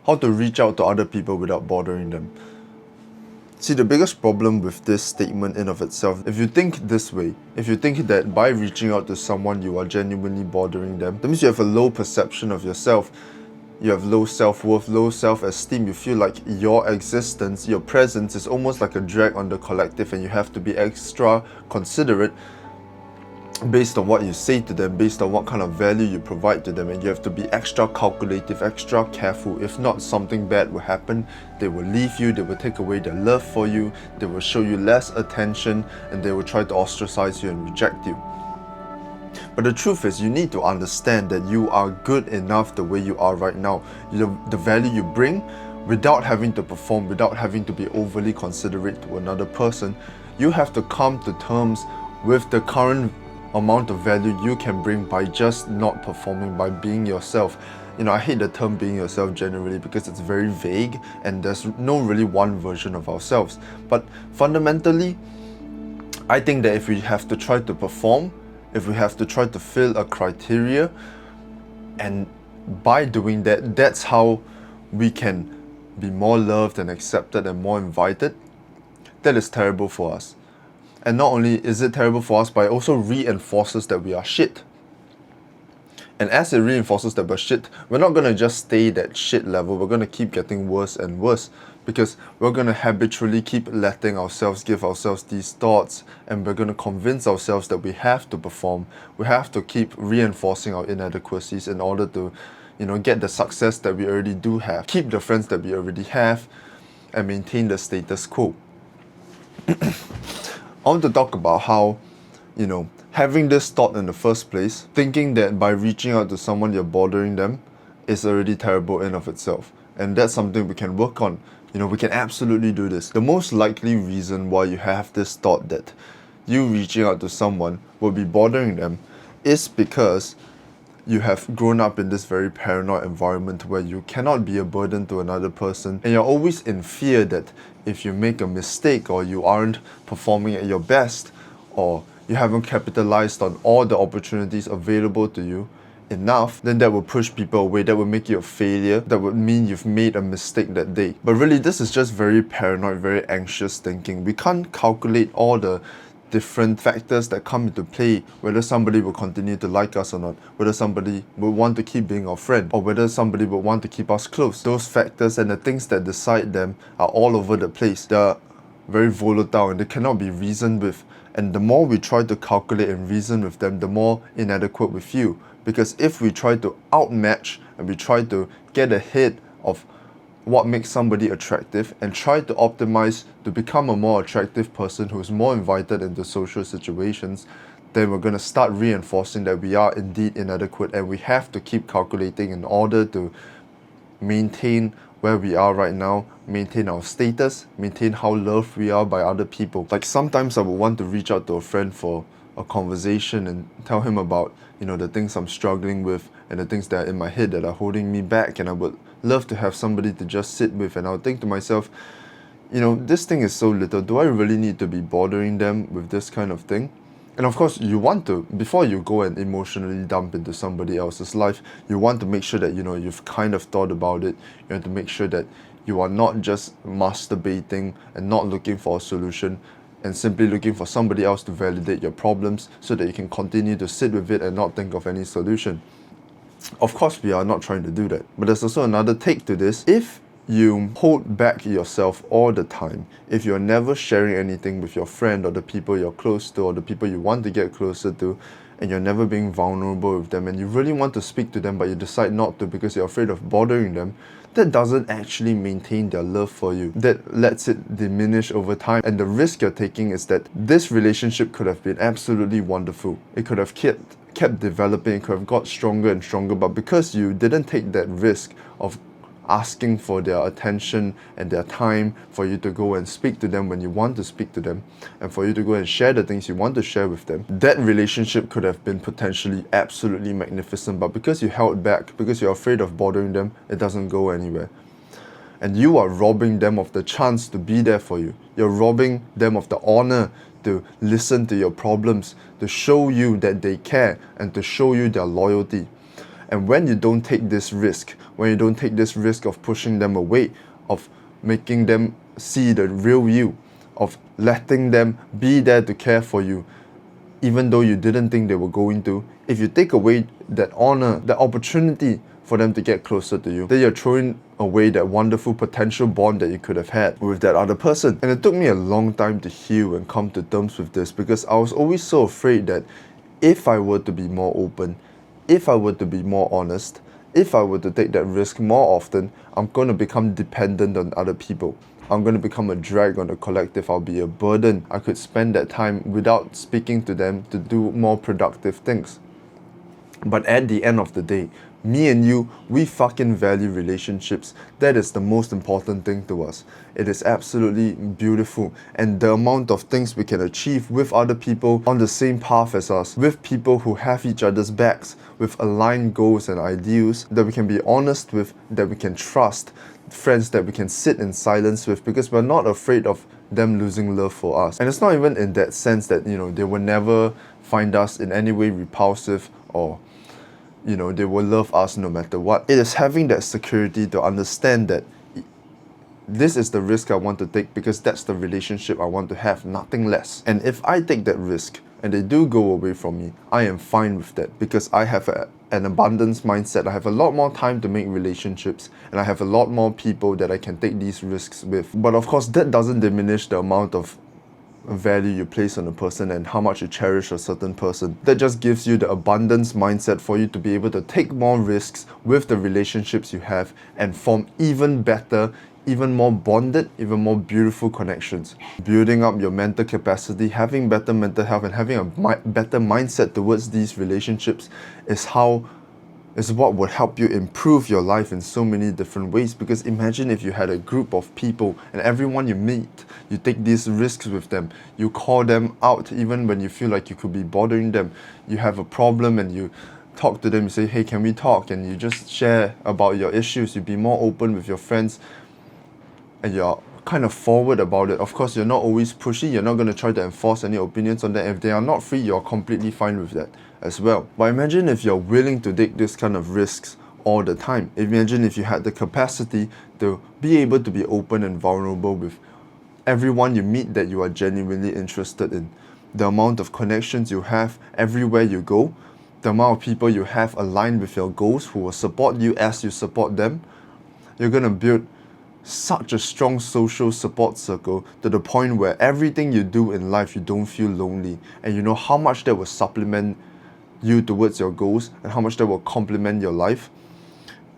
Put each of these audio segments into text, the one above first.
how to reach out to other people without bothering them. See, the biggest problem with this statement in of itself, if you think this way, if you think that by reaching out to someone you are genuinely bothering them, that means you have a low perception of yourself. You have low self-worth, low self-esteem. You feel like your existence, your presence is almost like a drag on the collective, and you have to be extra considerate based on what you say to them, based on what kind of value you provide to them, and you have to be extra calculative, extra careful. If not, something bad will happen. They will leave you, they will take away their love for you, they will show you less attention, and they will try to ostracize you and reject you. But the truth is, you need to understand that you are good enough the way you are right now. The value you bring, without having to perform, without having to be overly considerate to another person, you have to come to terms with the current amount of value you can bring by just not performing, by being yourself. I hate the term being yourself generally because it's very vague and there's no really one version of ourselves. But fundamentally, I think that if we have to try to perform, if we have to try to fill a criteria, and by doing that, that's how we can be more loved and accepted and more invited, that is terrible for us. And not only is it terrible for us, but it also reinforces that we are shit. And as it reinforces that we're shit, we're not going to just stay that shit level. We're going to keep getting worse and worse because we're going to habitually keep letting ourselves give ourselves these thoughts, and we're going to convince ourselves that we have to perform. We have to keep reinforcing our inadequacies in order to, get the success that we already do have, keep the friends that we already have, and maintain the status quo. I want to talk about how, having this thought in the first place, thinking that by reaching out to someone you're bothering them, is already terrible in of itself. And that's something we can work on. We can absolutely do this. The most likely reason why you have this thought that you reaching out to someone will be bothering them is because you have grown up in this very paranoid environment where you cannot be a burden to another person, and you're always in fear that if you make a mistake, or you aren't performing at your best, or you haven't capitalized on all the opportunities available to you enough, then that will push people away. That will make you a failure. That would mean you've made a mistake that day. But really, this is just very paranoid, very anxious thinking. We can't calculate all the different factors that come into play, whether somebody will continue to like us or not, whether somebody will want to keep being our friend, or whether somebody will want to keep us close. Those factors and the things that decide them are all over the place. They're very volatile and they cannot be reasoned with. And the more we try to calculate and reason with them, the more inadequate we feel. Because if we try to outmatch and we try to get ahead of what makes somebody attractive and try to optimize to become a more attractive person who's more invited into social situations, then we're going to start reinforcing that we are indeed inadequate, and we have to keep calculating in order to maintain where we are right now, maintain our status, maintain how loved we are by other people. Like sometimes I would want to reach out to a friend for a conversation and tell him about, the things I'm struggling with and the things that are in my head that are holding me back, and I would love to have somebody to just sit with, and I'll think to myself, this thing is so little, do I really need to be bothering them with this kind of thing? And of course, you want to, before you go and emotionally dump into somebody else's life, you want to make sure that, you've kind of thought about it. You have to make sure that you are not just masturbating and not looking for a solution and simply looking for somebody else to validate your problems so that you can continue to sit with it and not think of any solution. Of course, we are not trying to do that. But there's also another take to this. If you hold back yourself all the time, if you're never sharing anything with your friend or the people you're close to or the people you want to get closer to, and you're never being vulnerable with them, and you really want to speak to them but you decide not to because you're afraid of bothering them, that doesn't actually maintain their love for you. That lets it diminish over time, and the risk you're taking is that this relationship could have been absolutely wonderful. It could have kept developing, it could have got stronger and stronger, but because you didn't take that risk of asking for their attention and their time, for you to go and speak to them when you want to speak to them, and for you to go and share the things you want to share with them, that relationship could have been potentially absolutely magnificent. But because you held back, because you're afraid of bothering them, it doesn't go anywhere. And you are robbing them of the chance to be there for you. You're robbing them of the honor to listen to your problems, to show you that they care, and to show you their loyalty. And when you don't take this risk, when you don't take this risk of pushing them away, of making them see the real you, of letting them be there to care for you, even though you didn't think they were going to, if you take away that honor, that opportunity for them to get closer to you, then you're throwing away that wonderful potential bond that you could have had with that other person. And it took me a long time to heal and come to terms with this, because I was always so afraid that if I were to be more open, if I were to be more honest, if I were to take that risk more often, I'm going to become dependent on other people. I'm going to become a drag on the collective. I'll be a burden. I could spend that time without speaking to them to do more productive things. But at the end of the day, me and you, we fucking value relationships. That is the most important thing to us. It is absolutely beautiful. And the amount of things we can achieve with other people on the same path as us, with people who have each other's backs, with aligned goals and ideals that we can be honest with, that we can trust, friends that we can sit in silence with, because we're not afraid of them losing love for us. And it's not even in that sense that, they will never find us in any way repulsive, or they will love us no matter what. It is having that security to understand that this is the risk I want to take, because that's the relationship I want to have, nothing less. And if I take that risk and they do go away from me, I am fine with that, because I have an abundance mindset. I have a lot more time to make relationships, and I have a lot more people that I can take these risks with. But of course, that doesn't diminish the amount of value you place on a person and how much you cherish a certain person. That just gives you the abundance mindset for you to be able to take more risks with the relationships you have and form even better, even more bonded, even more beautiful connections. Building up your mental capacity, having better mental health, and having a better mindset towards these relationships is what would help you improve your life in so many different ways. Because imagine if you had a group of people and everyone you meet, you take these risks with them, you call them out even when you feel like you could be bothering them, you have a problem and you talk to them, you say, hey, can we talk? And you just share about your issues, you be more open with your friends, and you're kind of forward about it. Of course, you're not always pushy, you're not going to try to enforce any opinions on them. If they are not free, you're completely fine with that as well. But imagine if you're willing to take this kind of risks all the time. Imagine if you had the capacity to be able to be open and vulnerable with everyone you meet that you are genuinely interested in. The amount of connections you have everywhere you go, the amount of people you have aligned with your goals who will support you as you support them. You're going to build such a strong social support circle to the point where everything you do in life, you don't feel lonely, and you know how much that will supplement you towards your goals and how much that will complement your life.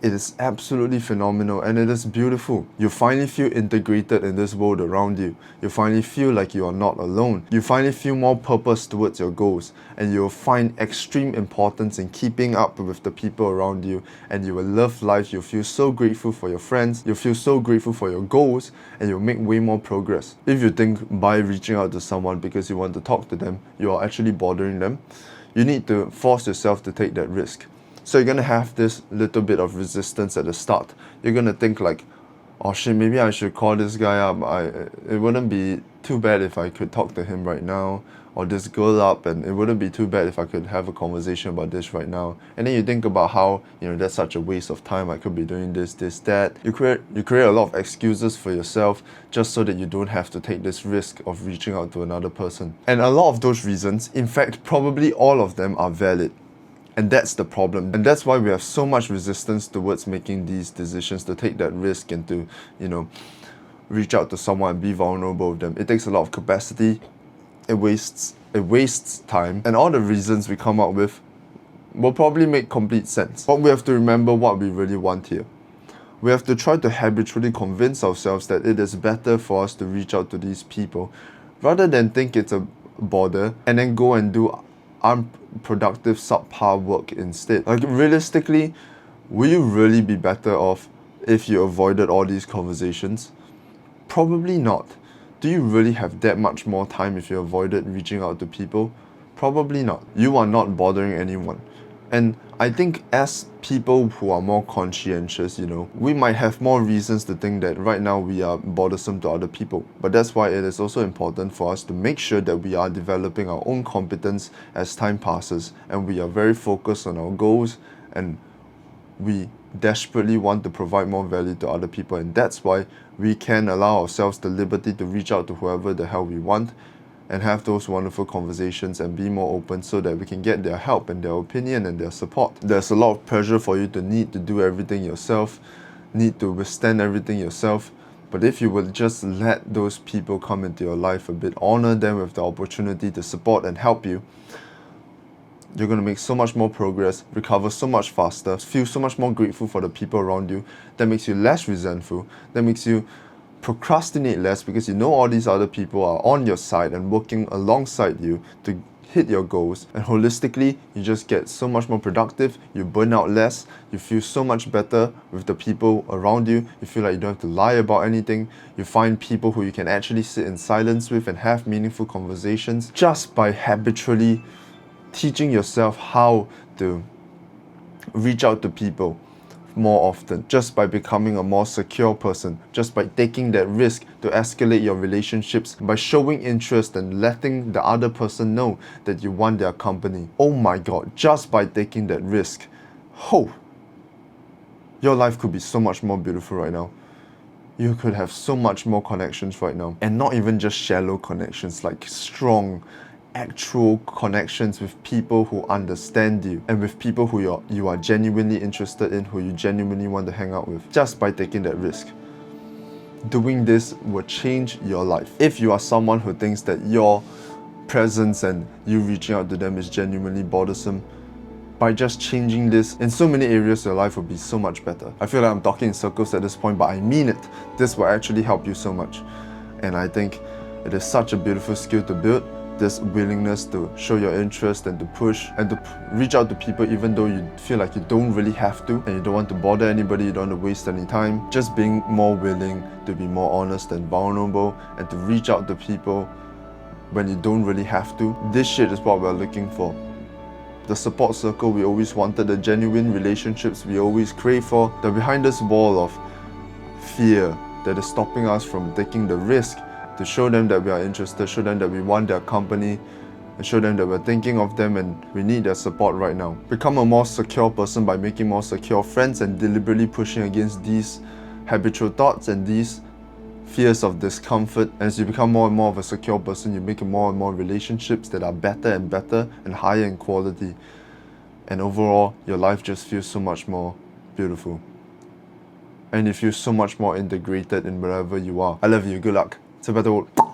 It is absolutely phenomenal, and it is beautiful. You finally feel integrated in this world around you. You finally feel like you are not alone. You finally feel more purpose towards your goals, and you'll find extreme importance in keeping up with the people around you, and you will love life. You'll feel so grateful for your friends. You'll feel so grateful for your goals, and you'll make way more progress. If you think by reaching out to someone because you want to talk to them, you are actually bothering them, you need to force yourself to take that risk. So you're going to have this little bit of resistance at the start. You're going to think like, oh shit, maybe I should call this guy up. It wouldn't be too bad if I could talk to him right now, or this girl up, and it wouldn't be too bad if I could have a conversation about this right now. And then you think about how, that's such a waste of time. I could be doing this, that. You create a lot of excuses for yourself just so that you don't have to take this risk of reaching out to another person. And a lot of those reasons, in fact, probably all of them are valid. And that's the problem. And that's why we have so much resistance towards making these decisions, to take that risk and to, reach out to someone and be vulnerable with them. It takes a lot of capacity. It wastes time. And all the reasons we come up with will probably make complete sense. But we have to remember what we really want here. We have to try to habitually convince ourselves that it is better for us to reach out to these people rather than think it's a bother and then go and do unproductive subpar work instead. Like, realistically, will you really be better off if you avoided all these conversations? Probably not. Do you really have that much more time if you avoided reaching out to people? Probably not. You are not bothering anyone. And I think as people who are more conscientious, we might have more reasons to think that right now we are bothersome to other people. But that's why it is also important for us to make sure that we are developing our own competence as time passes, and we are very focused on our goals and we desperately want to provide more value to other people, and that's why we can allow ourselves the liberty to reach out to whoever the hell we want and have those wonderful conversations and be more open so that we can get their help and their opinion and their support. There's a lot of pressure for you to need to do everything yourself, need to withstand everything yourself. But if you will just let those people come into your life a bit, honor them with the opportunity to support and help you, you're going to make so much more progress, recover so much faster, feel so much more grateful for the people around you. That makes you less resentful. That makes you procrastinate less because you know all these other people are on your side and working alongside you to hit your goals. And holistically, you just get so much more productive, you burn out less, you feel so much better with the people around you, you feel like you don't have to lie about anything, you find people who you can actually sit in silence with and have meaningful conversations just by habitually teaching yourself how to reach out to people more often, just by becoming a more secure person, just by taking that risk to escalate your relationships, by showing interest and letting the other person know that you want their company. Oh my god, just by taking that risk, your life could be so much more beautiful right now. You could have so much more connections right now, and not even just shallow connections, like strong actual connections with people who understand you and with people who you are genuinely interested in, who you genuinely want to hang out with, just by taking that risk. Doing this will change your life. If you are someone who thinks that your presence and you reaching out to them is genuinely bothersome, by just changing this in so many areas, your life will be so much better. I feel like I'm talking in circles at this point, but I mean it. This will actually help you so much. And I think it is such a beautiful skill to build, this willingness to show your interest and to push and to reach out to people even though you feel like you don't really have to and you don't want to bother anybody, you don't want to waste any time. Just being more willing to be more honest and vulnerable and to reach out to people when you don't really have to. This shit is what we're looking for. The support circle we always wanted, the genuine relationships we always crave for, the behind this wall of fear that is stopping us from taking the risk to show them that we are interested, show them that we want their company, and show them that we're thinking of them and we need their support right now. Become a more secure person by making more secure friends and deliberately pushing against these habitual thoughts and these fears of discomfort. As you become more and more of a secure person, you make more and more relationships that are better and better and higher in quality. And overall, your life just feels so much more beautiful. And you feel so much more integrated in wherever you are. I love you. Good luck. It's a better world.